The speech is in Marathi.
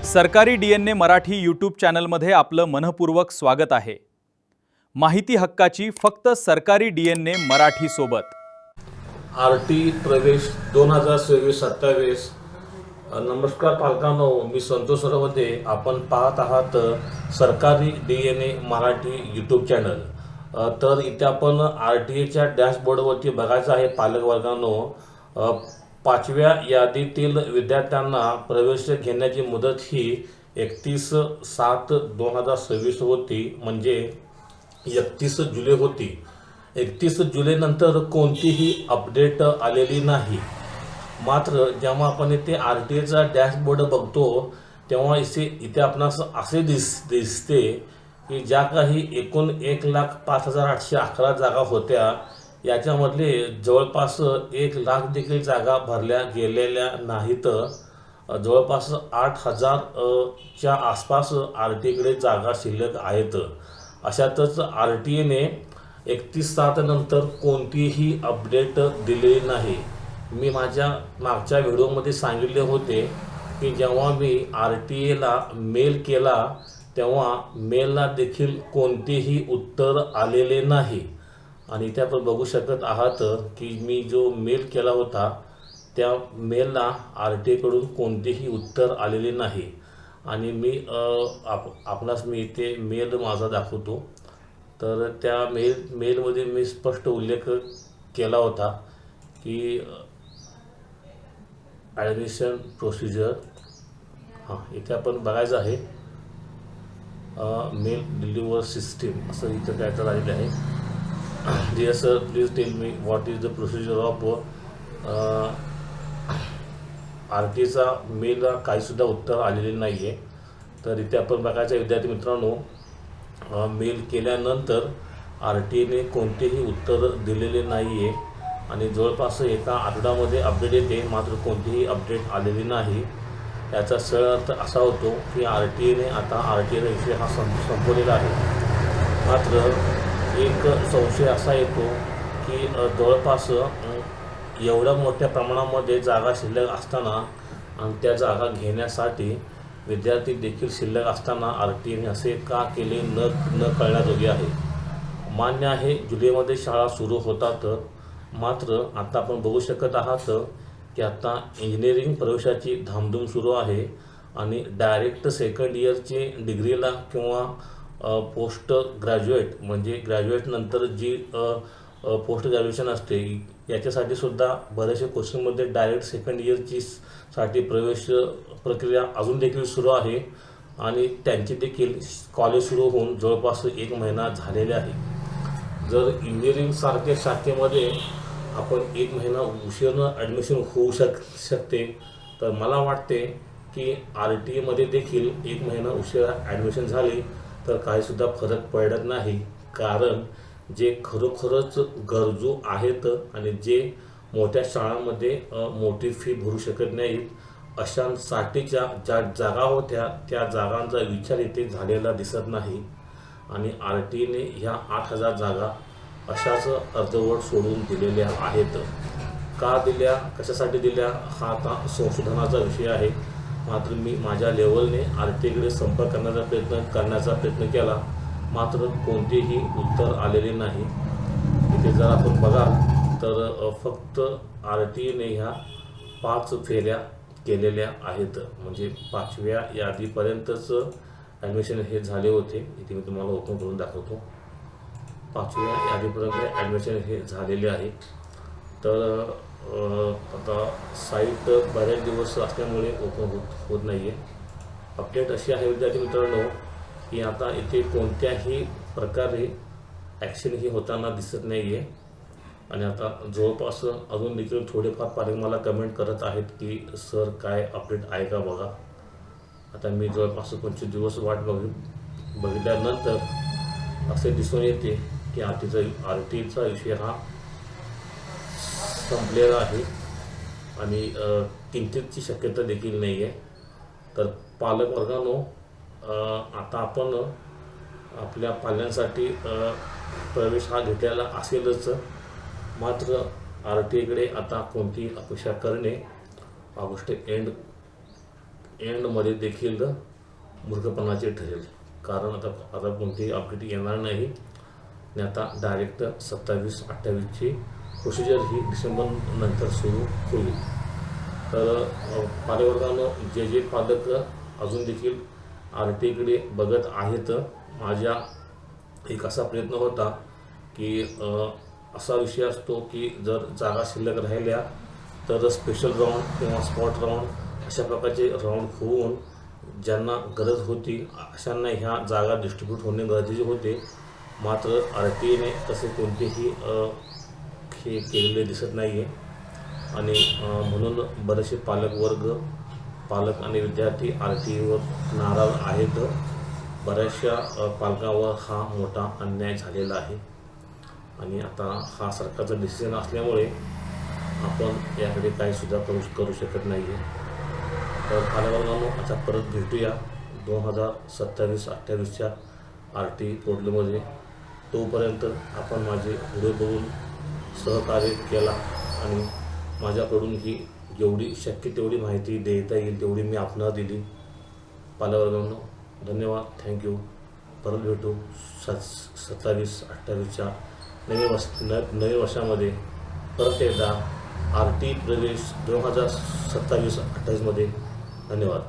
सरकारी DNA मराठी यूट्यूब चॅनलमध्ये आपलं मनपूर्वक स्वागत आहे। माहिती हक्काची फक्त सरकारी DNA मराठी सोबत। आरटी प्रवेश 2026-27। नमस्कार पालकांनो, मी संतोष सरवते। आपण पाहत आहात सरकारी DNA मराठी यूट्यूब चॅनल। तर इथे आपण RTA डॅशबोर्डवरती बघायचं आहे पालक वर्गांनो, 5व्या यादीतील विद्यार्थ्यांना प्रवेश घेण्याची मुदत ही 31/7/2026 होती, म्हणजे 31 जुलै होती। 31 जुलैनंतर कोणतीही अपडेट आलेली नाही। मात्र जेव्हा आपण इथे RTA डॅशबोर्ड बघतो तेव्हा इथे आपणास असे दिसते की ज्या काही एकूण 1,05,811 जागा होत्या, याच्यामधले जवळपास 1,00,000 देखील जागा भरल्या गेलेल्या नाहीत। जवळपास 8,000 च्या आसपास RTA जागा शिल्लक आहेत। अशातच RTAने 31/7 नंतर कोणतीही अपडेट दिलेली नाही। मी माझ्या मागच्या व्हिडिओमध्ये सांगितले होते की जेव्हा मी RTAला मेल केला तेव्हा मेलला देखील कोणतेही उत्तर आलेले नाही। आणि इथे आपण बघू शकत आहात की मी जो मेल केला होता त्या मेलला RTA कडून कोणतेही उत्तर आलेले नाही। आणि मी आपणास मी इथे मेल माझा दाखवतो। तर त्या मेलमध्ये मी स्पष्ट उल्लेख केला होता की ॲडमिशन प्रोसिजर, इथे आपण बघायचं आहे मेल डिलिव्हर सिस्टीम असं इथं काय तर आलेलं आहे। Dear sir, please tell me what is the procedure of RTAचा मेलला काहीसुद्धा उत्तर आलेले नाही आहे। तर इथे आपण बघायचं विद्यार्थी मित्रांनो, मेल केल्यानंतर RTAने कोणतेही उत्तर दिलेले नाही आहे आणि जवळपास एका आठवड्यामध्ये अपडेट येते, मात्र कोणतीही अपडेट आलेली नाही। याचा सरळ अर्थ असा होतो की RTAने आता RTAचा विषय हा संपवलेला आहे। मात्र एक संशय असा येतो की जवळपास एवढ्या मोठ्या प्रमाणामध्ये जागा शिल्लक असताना आणि त्या जागा घेण्यासाठी विद्यार्थी देखील शिल्लक असताना RTAने असे का केले न कळण्याजोगे आहे। मान्य आहे, जुलैमध्ये शाळा सुरू होतात, मात्र आता आपण बघू शकत आहात की आता इंजिनिअरिंग प्रवेशाची धामधूम सुरू आहे आणि डायरेक्ट सेकंड इयरची डिग्रीला किंवा पोस्ट ग्रॅज्युएट म्हणजे ग्रॅज्युएटनंतर जी पोस्ट ग्रॅज्युएशन असते याच्यासाठी सुद्धा बऱ्याचशा कोर्समध्ये डायरेक्ट सेकंड इयरची साठी प्रवेश प्रक्रिया अजून देखील सुरू आहे आणि त्यांची देखील कॉलेज सुरू होऊन जवळपास 1 महिना झालेले आहे। जर इंजिनिअरिंग सारख्या शाखेमध्ये आपण 1 महिना उशिरानं ॲडमिशन होऊ शकते, तर मला वाटते की RTAमध्ये देखील 1 महिना उशिरा ॲडमिशन झाली तर काहीसुद्धा फरक पडत नाही। कारण जे खरोखरच गरजू आहेत आणि जे मोठ्या शाळांमध्ये मोठी फी भरू शकत नाहीत, अशांसाठीच्या ज्या जागा होत्या त्या जागांचा विचार इथे झालेला दिसत नाही। आणि RTAने ह्या 8,000 जागा अशाच अर्धवट सोडून दिलेल्या आहेत। का दिल्या, कशासाठी दिल्या, हा आता संशोधनाचा विषय आहे। मात्र मी माझ्या लेवलने RTAकडे संपर्क करण्याचा प्रयत्न केला, मात्र कोणतेही उत्तर आलेले नाही। इथे जर आपण बघाल तर फक्त RTAने ह्या 5 फेऱ्या केलेल्या आहेत, म्हणजे 5व्या यादीपर्यंतच ॲडमिशन हे झाले होते। इथे मी तुम्हाला ओपन करून दाखवतो। 5व्या यादीपर्यंत ॲडमिशन हे झालेले आहे। तर आता साईट बऱ्याच दिवस असल्यामुळे ओपन होत नाही आहे। अपडेट अशी आहे विद्यार्थी मित्रांनो की आता इथे कोणत्याही प्रकारे ॲक्शन ही होताना दिसत नाही आहे। आणि आता जवळपास अजून देखील थोडेफार पालक मला कमेंट करत आहेत की सर काय अपडेट आहे का बघा। आता मी जवळपास 25 दिवस वाट बघितल्यानंतर असे दिसून येते की RTAचा विषय हा संपलेला आहे आणि किंचितची शक्यता देखील नाही आहे। तर पालक वर्गांनो, आता आपण आपल्या पाल्यांसाठी प्रवेश हा घेतलेला असेलच, मात्र RTAकडे आता कोणती अपेक्षा करणे ऑगस्ट एंड एंडमध्ये देखील मूर्खपणाचे ठरेल, कारण आता कोणतीही अपडेट येणार नाही आणि आता डायरेक्ट 27-28ची प्रोसिजर ही डिसेंबर नंतर सुरू होईल. तर पालकवर्गानं जे पालक अजून देखील RTकडे बघत आहेत, माझ्या एक असा प्रयत्न होता की असा विषय असतो की जर जागा शिल्लक राहिल्या तर स्पेशल राऊंड किंवा स्पॉट राऊंड अशा प्रकारचे राऊंड होऊन ज्यांना गरज होती अशांना ह्या जागा डिस्ट्रीब्यूट होणे गरजेचे होते. मात्र RTने तसे कोणतेही हे केलेले दिसत नाही आहे आणि म्हणून बरेचसे पालक आणि विद्यार्थी RTवर नाराज आहेत. बऱ्याचशा पालकांवर हा मोठा अन्याय झालेला आहे आणि आता हा सरकारचा डिसिजन असल्यामुळे आपण याकडे काहीसुद्धा करू शकत नाही आहे. तर पालकवर्गांनो, आता परत भेटूया 2027-28च्या RT पोर्टलमध्ये. तोपर्यंत आपण माझे व्हिडिओ बघून सहकार्य केला आणि माझ्याकडून ही जेवढी शक्य तेवढी माहिती देता येईल तेवढी मी आपणाला दिली. पालकवर्गांनो, धन्यवाद, थँक्यू. परत भेटू 27-28च्या नवीन वर्षामध्ये परत एकदा RT प्रवेश 2027-28मध्ये. धन्यवाद.